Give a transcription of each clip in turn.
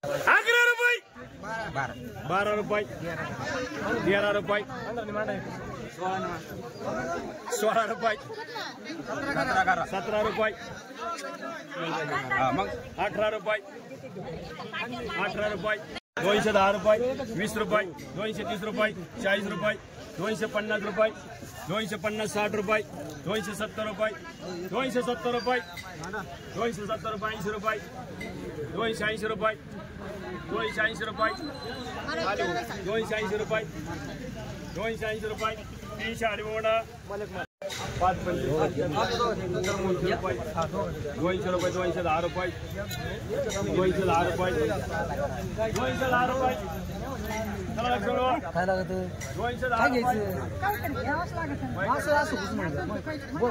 11 रुपये 12 रुपये 13 रुपये 16 रुपये 17 रुपये 18 रुपये 18 रुपये 210 रुपये 20 रुपये 230 रुपये 40 रुपये 250 रुपये 250 60 रुपये 270 रुपये 270 रुपये 270 रुपये 80 रुपये 280 रुपये 280 रुपये 280 रुपये 280 रुपये 30 आडवोडा 5 रुपये 210 रुपये 210 रुपये 210 रुपये 210 रुपये काय लागत काय घ्यायचं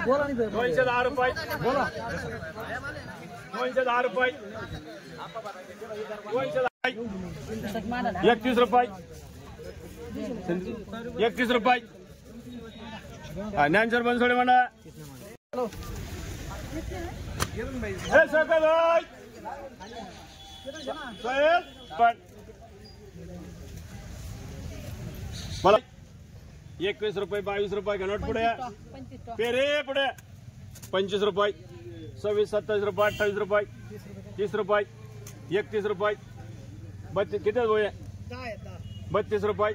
बोला नाही 210 रुपये बोला 210 रुपये 31 रुपये 31 रुपये ज्ञानसर बनसोडे म्हणा हे सगळं पण मला 21 रुपये 22 रुपये घनोट पुढे पेरे पुढे 25 रुपये 26 27 रुपये 28 रुपये 30 रुपये 31 रुपये 32 किती होय 32 रुपये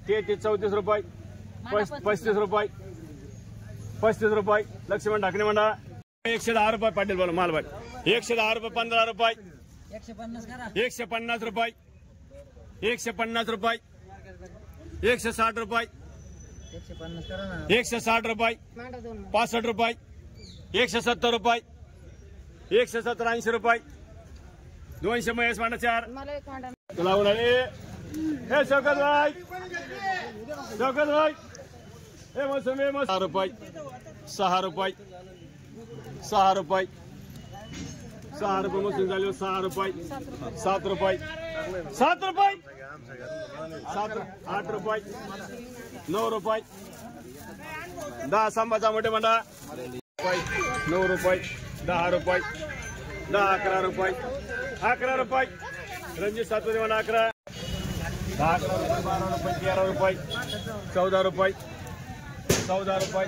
33 34 रुपये 35 रुपये 35 रुपये लक्ष्मण ढाकणे म्हणा 110 रुपये पाटील बोला माल भाई 110 रुपये 15 रुपये 150 रुपये 150 रुपये 160 रुपये 160 रुपये 65 रुपये 170 रुपये 170 80 रुपये 200 महेश मांडा 4 तुला उन्हाळे हे शौकत भाई हे मोसमे 6 रुपये 6 रुपये 6 रुपये 6 रुपये मोसम झाले 6 रुपये 7 रुपये 7 रुपये 7 8 रुपये 9 रुपये 10 संभाचा मोठे म्हणा 9 रुपये 10 रुपये 10 11 रुपये 11 रुपये रणजित सातवते म्हणा 11 10 11 रुपये 12 रुपये 13 रुपये 14 रुपये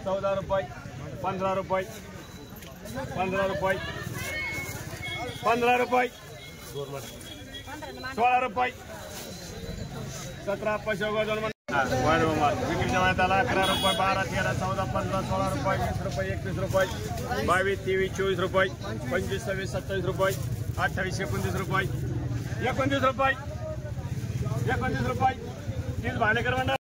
14 रुपये 15 रुपये 15 रुपये 15 रुपये 16 रुपये 17 पैसे विक्रीच्या माहिती 11 रुपये 12 13 14 15 16 रुपये 20 रुपये 21 रुपये 22 23 24 रुपये 25 26 27 रुपये 28 29 रुपये 29 रुपये 29 रुपये 30 भाडेकर म्हणा